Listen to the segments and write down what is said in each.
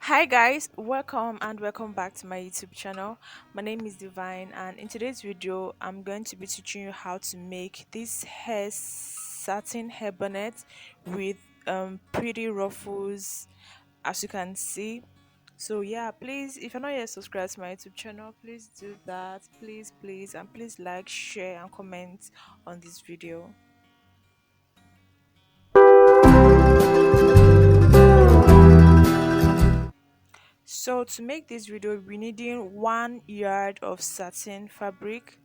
Hi guys, welcome back to my YouTube channel. My name is Divine, and in today's video I'm going to be teaching you how to make this hair satin hair bonnet with pretty ruffles, as you can see. So yeah, please, if you're not yet subscribed to my YouTube channel, please do that. Please, and please like, share and comment on this video. So to make this video, we're needing 1 yard of satin fabric,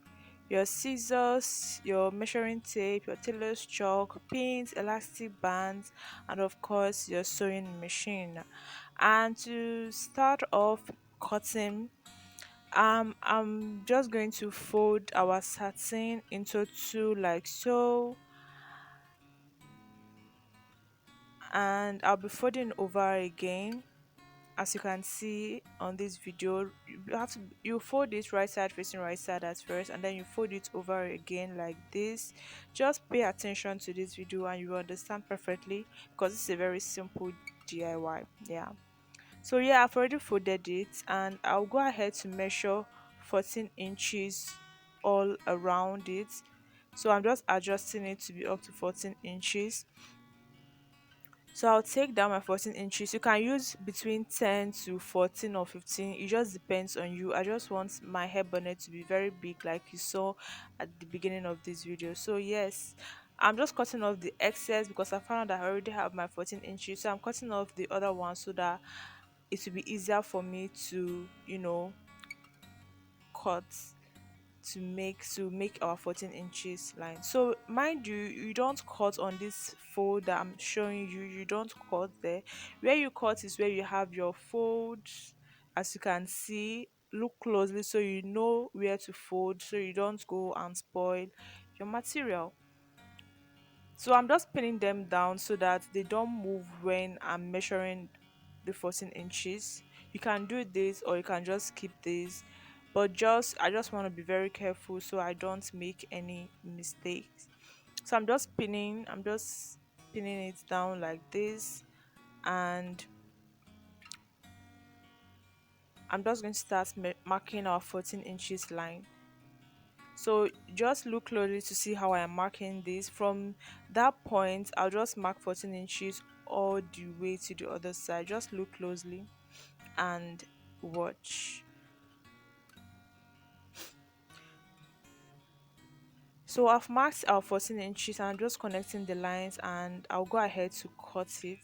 your scissors, your measuring tape, your tailor's chalk, pins, elastic bands, and of course your sewing machine. And to start off cutting, I'm just going to fold our satin into two like so, and I'll be folding over again. As you can see on this video, you fold it right side facing right side at first, and then you fold it over again like this. Just pay attention to this video and you will understand perfectly, because it's a very simple DIY. Yeah, so yeah, I've already folded it and I'll go ahead to measure 14 inches all around it. So I'm just adjusting it to be up to 14 inches. So I'll take down my 14 inches. You can use between 10 to 14 or 15. It just depends on you. I just want my hair bonnet to be very big like you saw at the beginning of this video. So yes, I'm just cutting off the excess because I found out that I already have my 14 inches. So I'm cutting off the other one so that it will be easier for me to, cut to make our 14 inches line. So mind you, you don't cut on this fold that I'm showing you. You don't cut there. Where you cut is where you have your fold. As you can see, look closely so you know where to fold, so you don't go and spoil your material. So I'm just pinning them down so that they don't move when I'm measuring the 14 inches. You can do this or you can just keep this, but just I just want to be very careful so I don't make any mistakes. So I'm just pinning it down like this, and I'm just going to start marking our 14 inches line. So just look closely to see how I am marking this. From that point, I'll just mark 14 inches all the way to the other side. Just look closely and watch. So I've marked our 14 inches and I'm just connecting the lines, and I'll go ahead to cut it,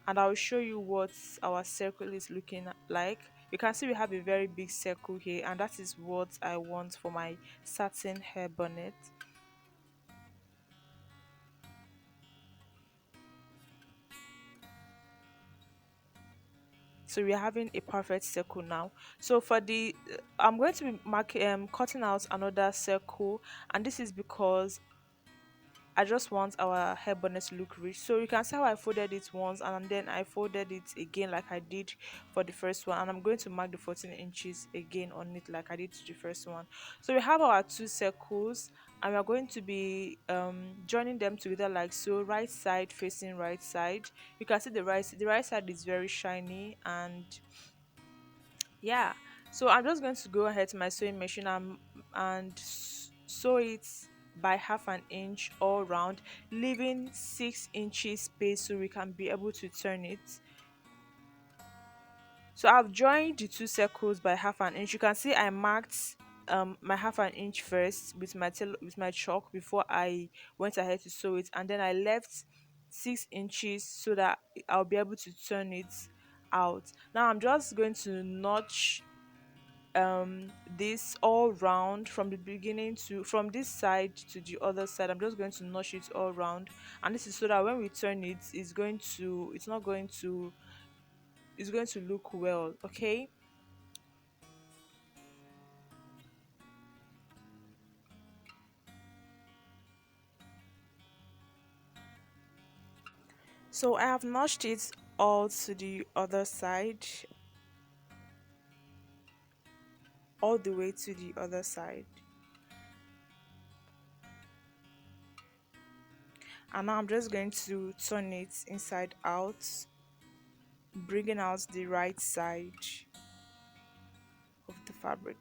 and I'll show you what our circle is looking like. You can see we have a very big circle here, and that is what I want for my satin hair bonnet. So we're having a perfect circle now. So for the I'm going to be cutting out another circle, and this is because I just want our hair bonnet to look rich. So you can see how I folded it once and then I folded it again like I did for the first one, and I'm going to mark the 14 inches again on it like I did to the first one. So we have our two circles, and we're going to be joining them together like so, right side facing right side. You can see the right side is very shiny, and yeah, so I'm just going to go ahead to my sewing machine and sew it by half an inch all round, leaving 6 inches space so we can be able to turn it. So I've joined the two circles by half an inch. You can see I marked my half an inch first with my chalk before I went ahead to sew it, and then I left 6 inches so that I'll be able to turn it out. Now I'm just going to notch this all round from the beginning to from this side to the other side. I'm just going to notch it all round, and this is so that when we turn it, it's going to look well. Okay, so I have notched it all to the other side, all the way to the other side, and now I'm just going to turn it inside out bringing out the right side of the fabric.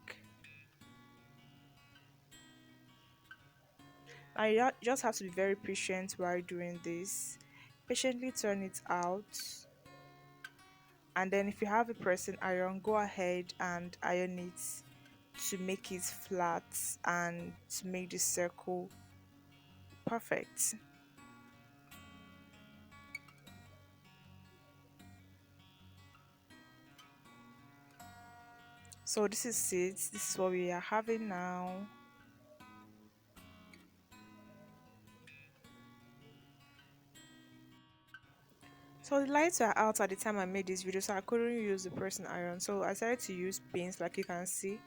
Now just have to be very patient while doing this. Patiently turn it out, and then if you have a pressing iron, go ahead and iron it to make it flat and to make the circle perfect. So this is it. This is what we are having now. So the lights were out at the time I made this video, so I couldn't use the pressing iron. So I decided to use pins, like you can see.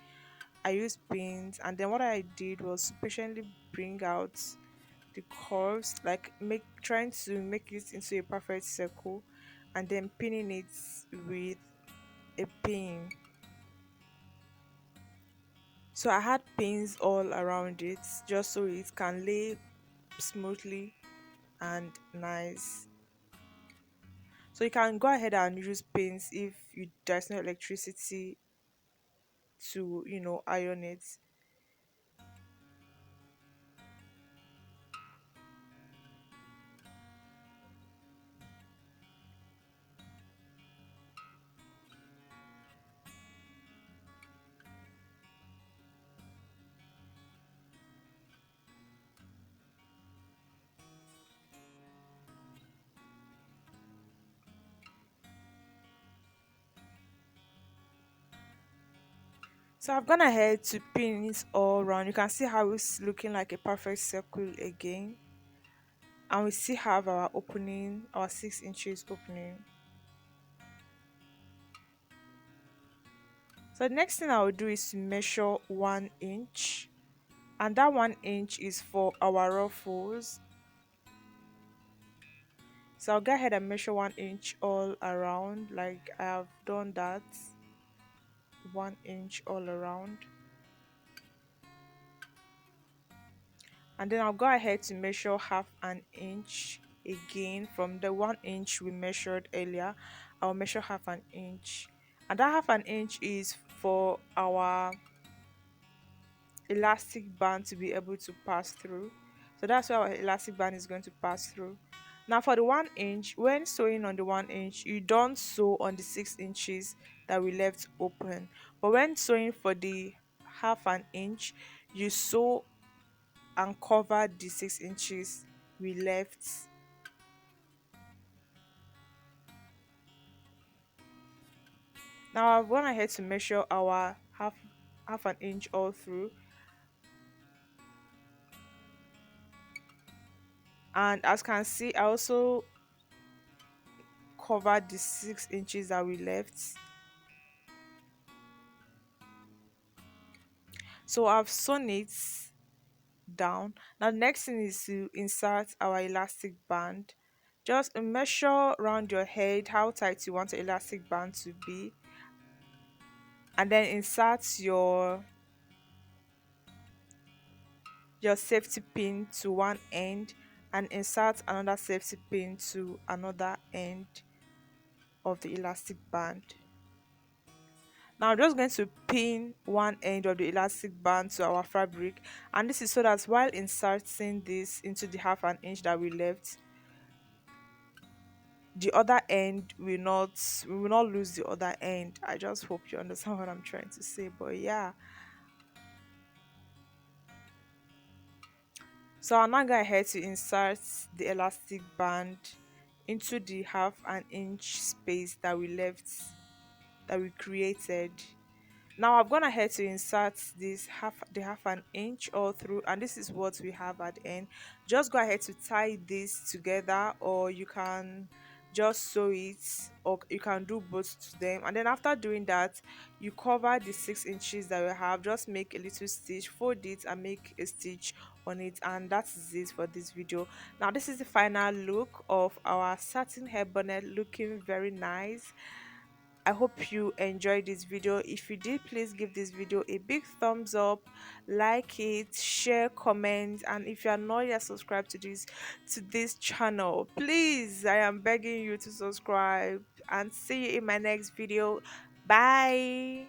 I used pins, and then what I did was patiently bring out the curves, like make trying to make it into a perfect circle, and then pinning it with a pin. So I had pins all around it just so it can lay smoothly and nice. So you can go ahead and use pins if there's no electricity to iron it. So I've gone ahead to pin it all around. You can see how it's looking like a perfect circle again. And we still have our opening, our 6 inches opening. So the next thing I will do is to measure 1 inch. And that 1 inch is for our ruffles. So I'll go ahead and measure 1 inch all around, like I have done that. 1 inch all around. And then I'll go ahead to measure half an inch again from the 1 inch we measured earlier. I'll measure half an inch, and that half an inch is for our elastic band to be able to pass through. So that's where our elastic band is going to pass through. Now for the 1 inch, when sewing on the 1 inch, you don't sew on the 6 inches that we left open, but when sewing for the half an inch, you sew and cover the 6 inches we left. Now I've gone ahead to measure our half an inch all through, and as you can see I also covered the 6 inches that we left. So I've sewn it down. Now the next thing is to insert our elastic band. Just measure around your head how tight you want the elastic band to be, and then insert your safety pin to one end and insert another safety pin to another end of the elastic band. Now I'm just going to pin one end of the elastic band to our fabric, and this is so that while inserting this into the half an inch that we left, the other end we will not lose the other end. I just hope you understand what I'm trying to say, but yeah. So I'll now go ahead to insert the elastic band into the half an inch space that we left, that we created. Now I've gone ahead to insert this half an inch all through, and this is what we have at the end. Just go ahead to tie this together, or you can just sew it, or you can do both to them. And then after doing that, you cover the 6 inches that we have. Just make a little stitch, fold it and make a stitch on it, and that is it for this video. Now this is the final look of our satin hair bonnet, looking very nice. I hope you enjoyed this video. If you did, please give this video a big thumbs up, like it, share, comment, and if you are not yet subscribed to this channel, please, I am begging you to subscribe, and see you in my next video. Bye.